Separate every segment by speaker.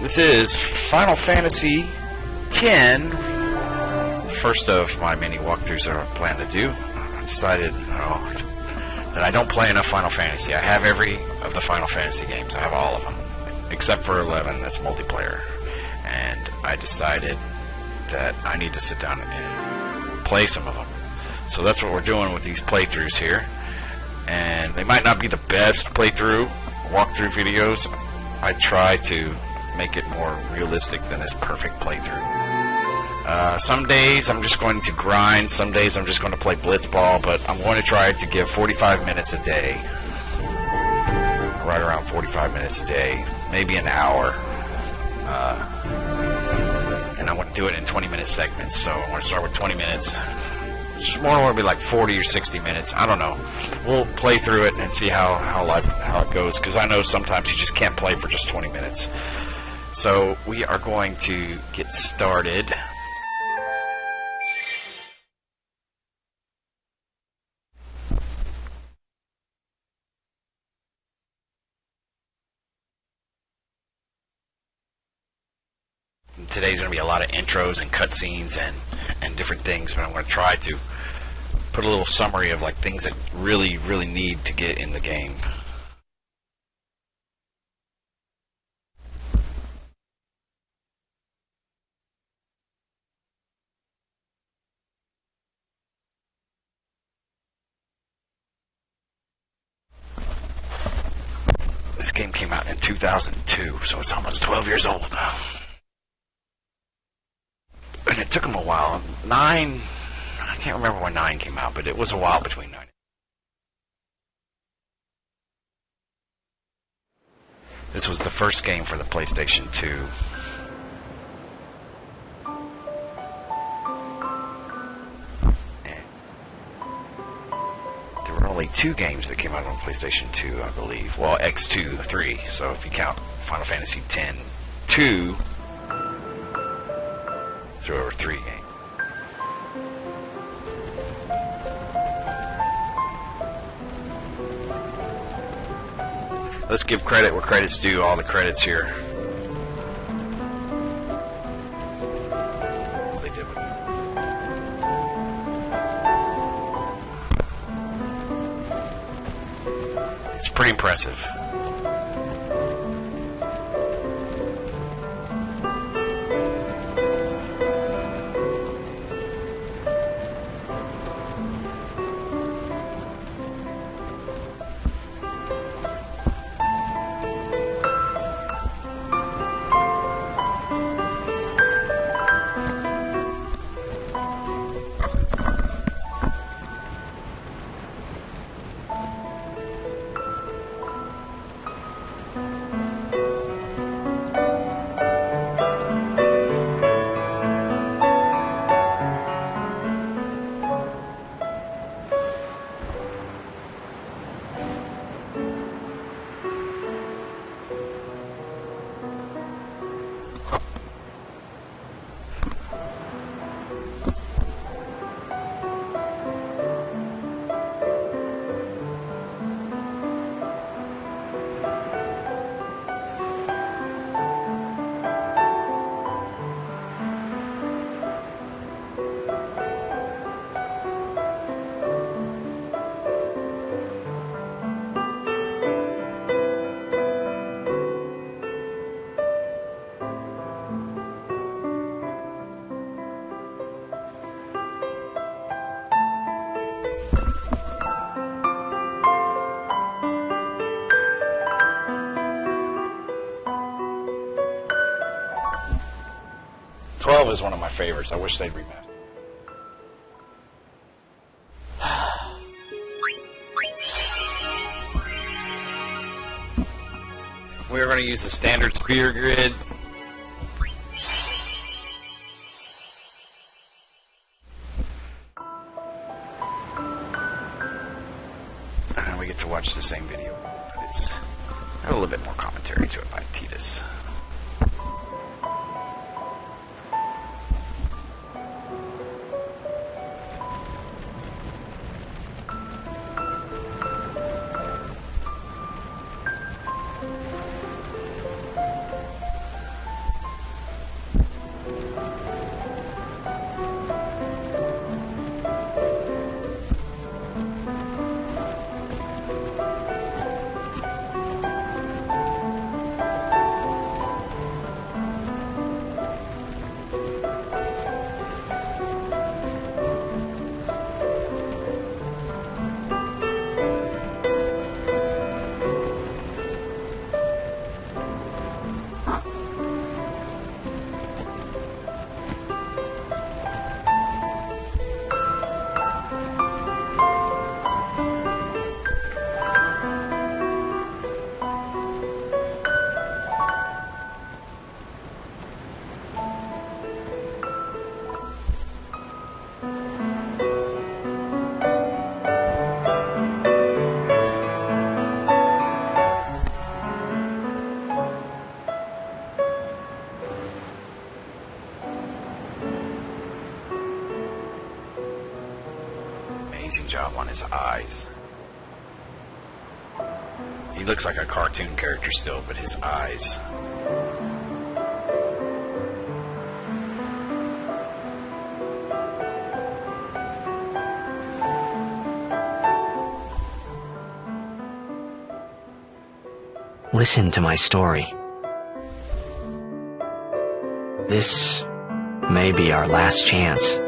Speaker 1: This is Final Fantasy X, first of my many walkthroughs that I plan to do. I decided that I don't play enough Final Fantasy. I have every of the Final Fantasy games. I have all of them, except for 11, that's multiplayer. And I decided that I need to sit down and play some of them. So that's what we're doing with these playthroughs here. And they might not be the best walkthrough videos. I try to make it more realistic than this perfect playthrough. Some days I'm just going to grind, some days I'm just going to play blitzball, but I'm going to try to give 45 minutes a day, right around 45 minutes a day, maybe an hour, and I want to do it in 20-minute segments. So I want to start with 20 minutes. It's more going to be like 40 or 60 minutes. I don't know. We'll play through it and see how it goes, because I know sometimes you just can't play for just 20 minutes. So we are going to get started. Today's going to be a lot of intros and cutscenes and different things, but I'm going to try to put a little summary of like things that really need to get in the game. This game came out in 2002, so it's almost 12 years old now. And it took them a while. 9, I can't remember when 9 came out, but it was a while between 9. This was the first game for the PlayStation 2. And there were only 2 games that came out on PlayStation 2, I believe. Well, X2, 3, so if you count Final Fantasy X-2, through over 3 games. Let's give credit where credit's due. All the credits here. They did it. It's pretty impressive. 12 is one of my favorites. I wish they'd remaster. We're going to use the standard spear grid. And we get to watch the same video, but it's got a little bit more commentary to it by Titus. his eyes. He looks like a cartoon character still, but his eyes.
Speaker 2: Listen to my story. This may be our last chance.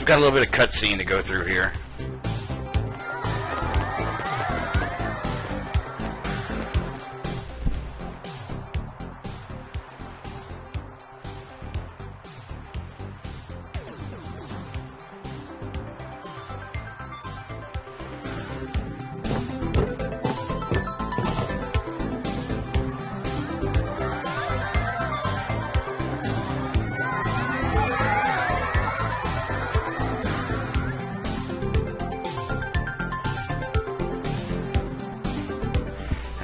Speaker 1: We've got a little bit of cutscene to go through here.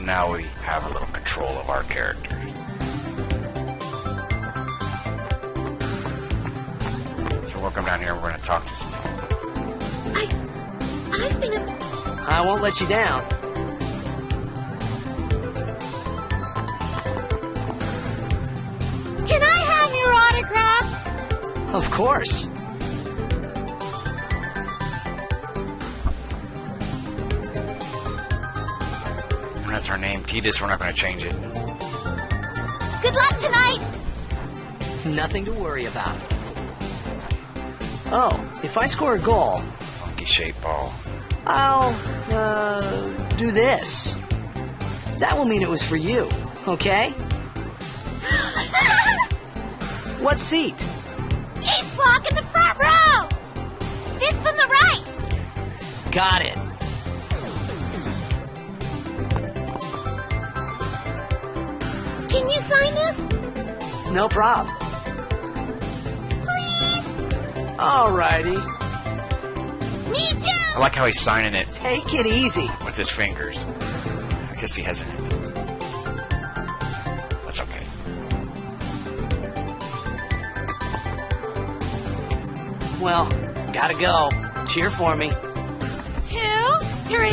Speaker 1: Now we have a little control of our characters. So we'll come down here and we're going to talk to some people.
Speaker 3: I've been
Speaker 2: I won't let you down.
Speaker 3: Can I have your autograph?
Speaker 2: Of course.
Speaker 1: That's her name, Titus. We're not going to change it.
Speaker 3: Good luck tonight!
Speaker 2: Nothing to worry about. Oh, if I score a goal,
Speaker 1: Funky shaped ball.
Speaker 2: I'll, do this. That will mean it was for you, okay? What seat?
Speaker 3: He's blocking the front row! Fifth from the right!
Speaker 2: Got it.
Speaker 3: Can you sign this?
Speaker 2: No problem.
Speaker 3: Please?
Speaker 2: Alrighty.
Speaker 3: Me too!
Speaker 1: I like how he's signing it
Speaker 2: Take it easy.
Speaker 1: with his fingers. I guess he hasn't. That's okay.
Speaker 2: Well, gotta go. Cheer for me.
Speaker 3: 2, 3...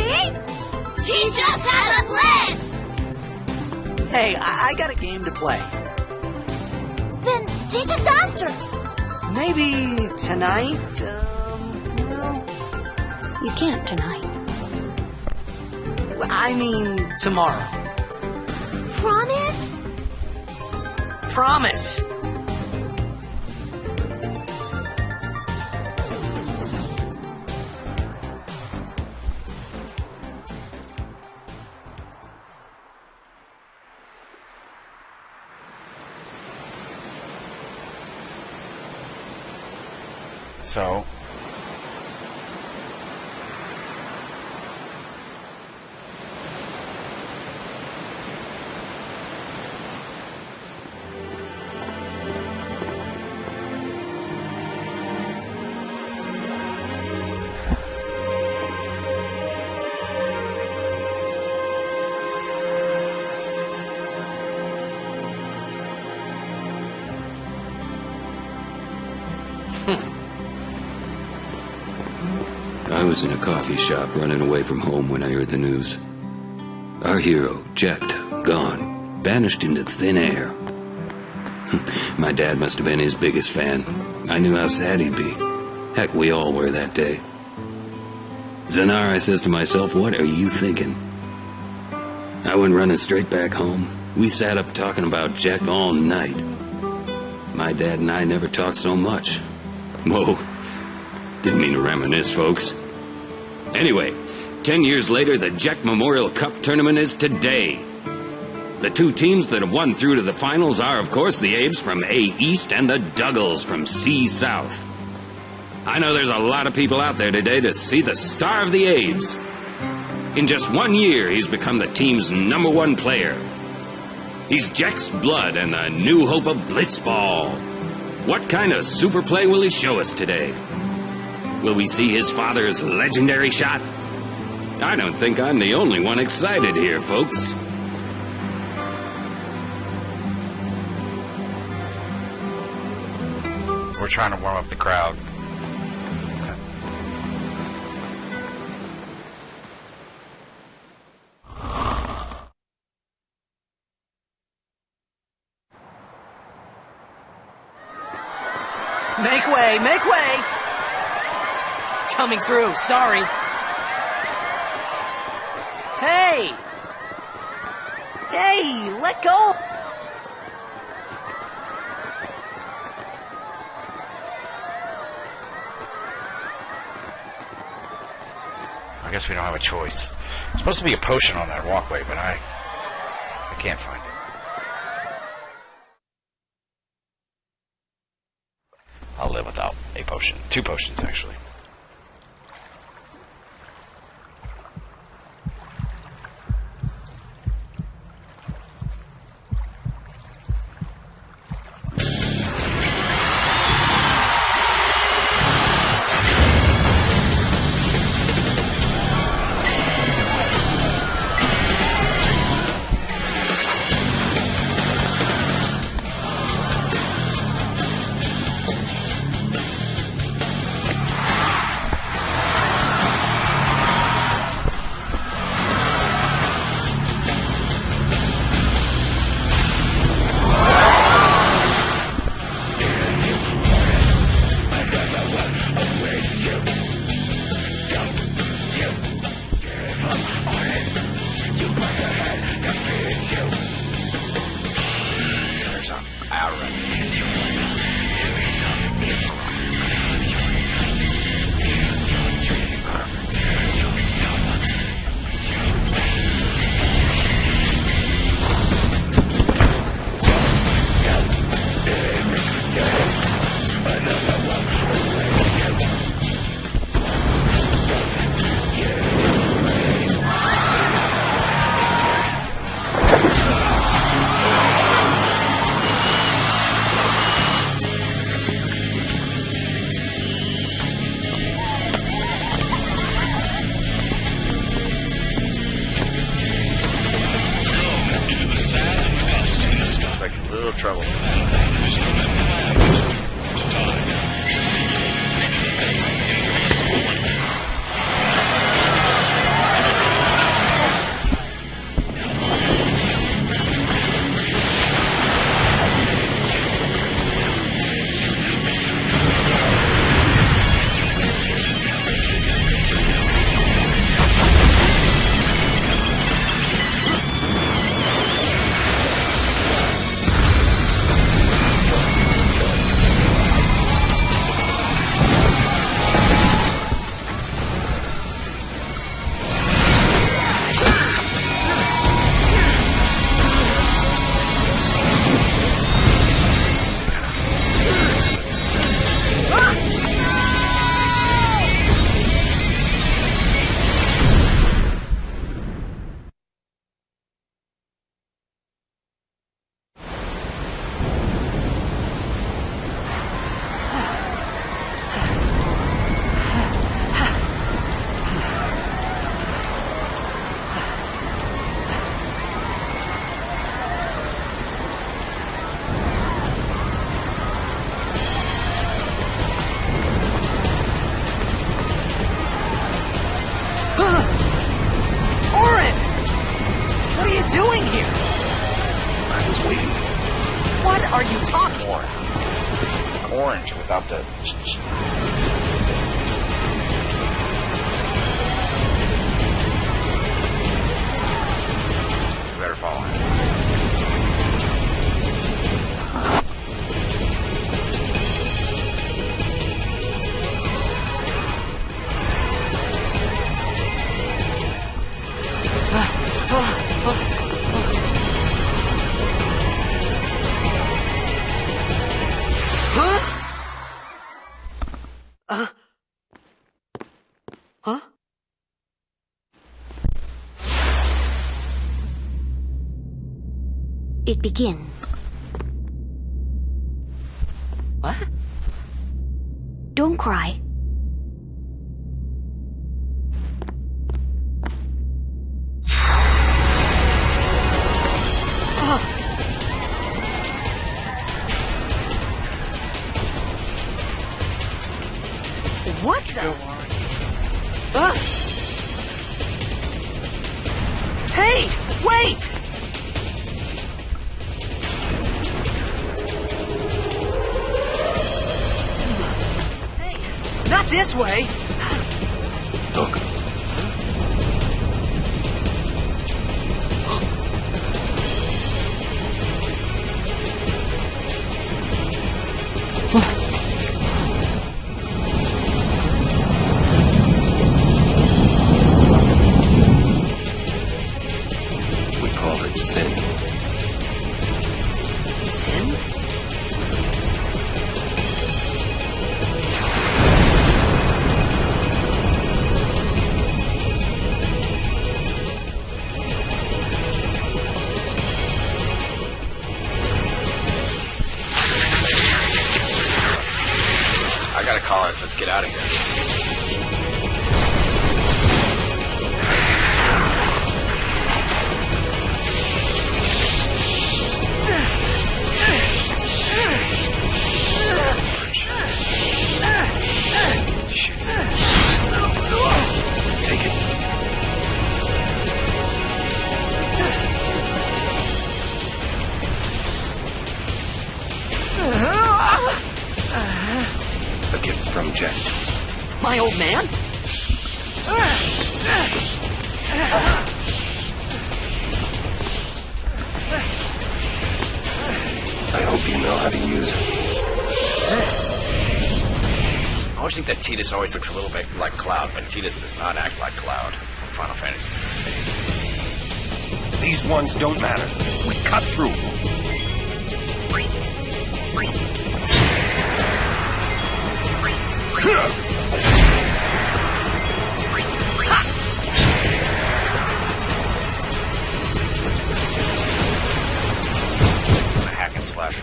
Speaker 3: Teach us how to blitz!
Speaker 2: Hey, I got a game to play.
Speaker 3: Then teach us after.
Speaker 2: Maybe tonight? Well,
Speaker 3: You can't tonight.
Speaker 2: I mean tomorrow.
Speaker 3: Promise?
Speaker 2: Promise.
Speaker 1: So,
Speaker 4: I was in a coffee shop running away from home when I heard the news. Our hero, Jacked, gone, vanished into thin air. My dad must have been his biggest fan. I knew how sad he'd be. Heck, we all were that day. Zanar, I says to myself, what are you thinking? I went running straight back home. We sat up talking about Jack all night. My dad and I never talked so much. Whoa. Didn't mean to reminisce, folks. Anyway, 10 years later, the Jack Memorial Cup tournament is today. The two teams that have won through to the finals are, of course, the Abes from A East and the Duggles from C South. I know there's a lot of people out there today to see the star of the Abes. In just 1 year, he's become the team's #1 player. He's Jack's blood and the new hope of Blitzball. What kind of super play will he show us today? Will we see his father's legendary shot? I don't think I'm the only one excited here, folks.
Speaker 1: We're trying to warm up the crowd.
Speaker 2: Make way, make way! Coming through, sorry. Hey! Hey, let go!
Speaker 1: I guess we don't have a choice. There's supposed to be a potion on that walkway, but I can't find it. I'll live without a potion. 2 potions, actually. Trouble.
Speaker 2: are you talking?
Speaker 1: Orange without the... You better follow him.
Speaker 3: it begins.
Speaker 2: What?
Speaker 3: Don't cry.
Speaker 2: What the? Hey, wait! Hey, not this way.
Speaker 4: Look. Sin.
Speaker 2: Sin?
Speaker 1: I gotta call it. Let's get out of here.
Speaker 4: A gift from Jet.
Speaker 2: My old man?
Speaker 4: I hope you know how to use it.
Speaker 1: I always think that Tidus always looks a little bit like Cloud, but Tidus does not act like Cloud in Final Fantasy.
Speaker 5: These ones don't matter. We cut through.
Speaker 1: Hack and slash.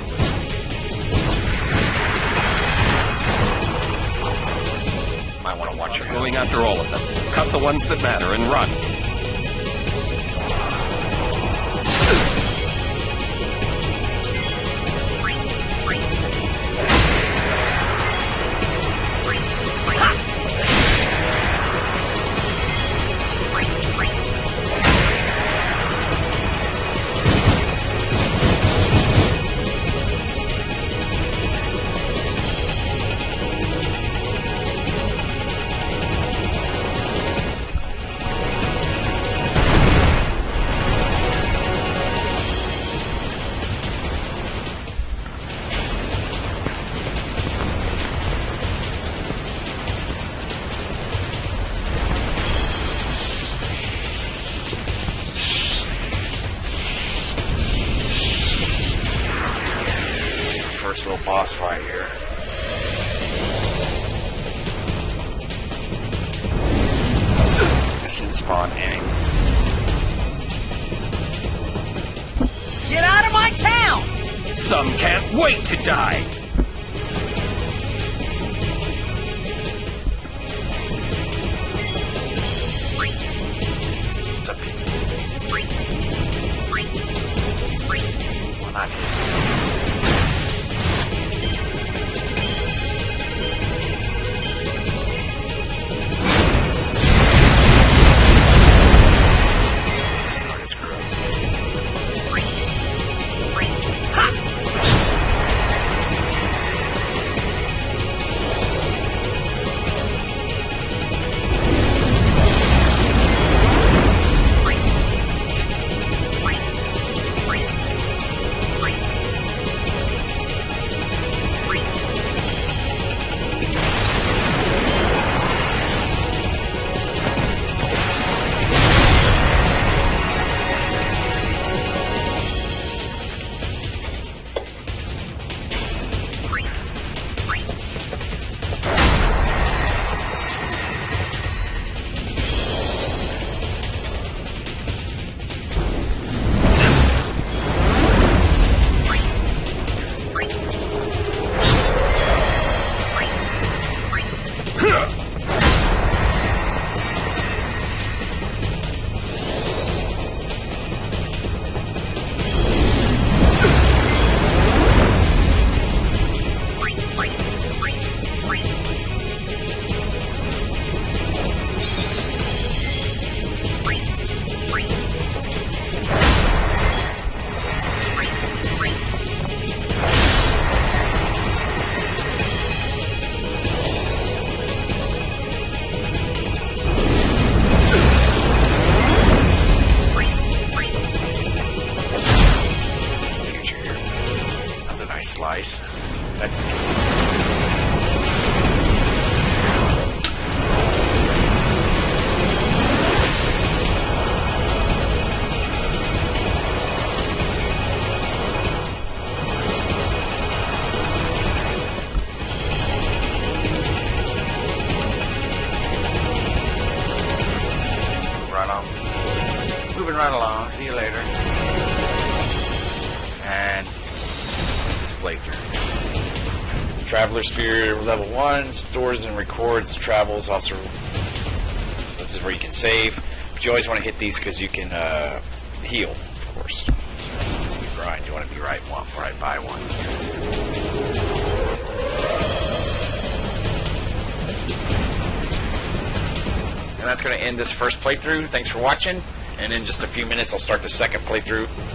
Speaker 1: Might want to watch your
Speaker 5: Going after all of them. Cut the ones that matter and run.
Speaker 1: first little boss fight here. Sinspawn aim.
Speaker 2: Get out of my town!
Speaker 5: Some can't wait to die.
Speaker 1: It's a piece of Why not hit? along. Moving right along. See you later. And this playthrough. Traveler Sphere level 1 stores and records travels. Also, this is where you can save. But you always want to hit these because you can heal, of course. So you grind. You want to be right by one. And that's going to end this first playthrough. Thanks for watching. And in just a few minutes, I'll start the second playthrough.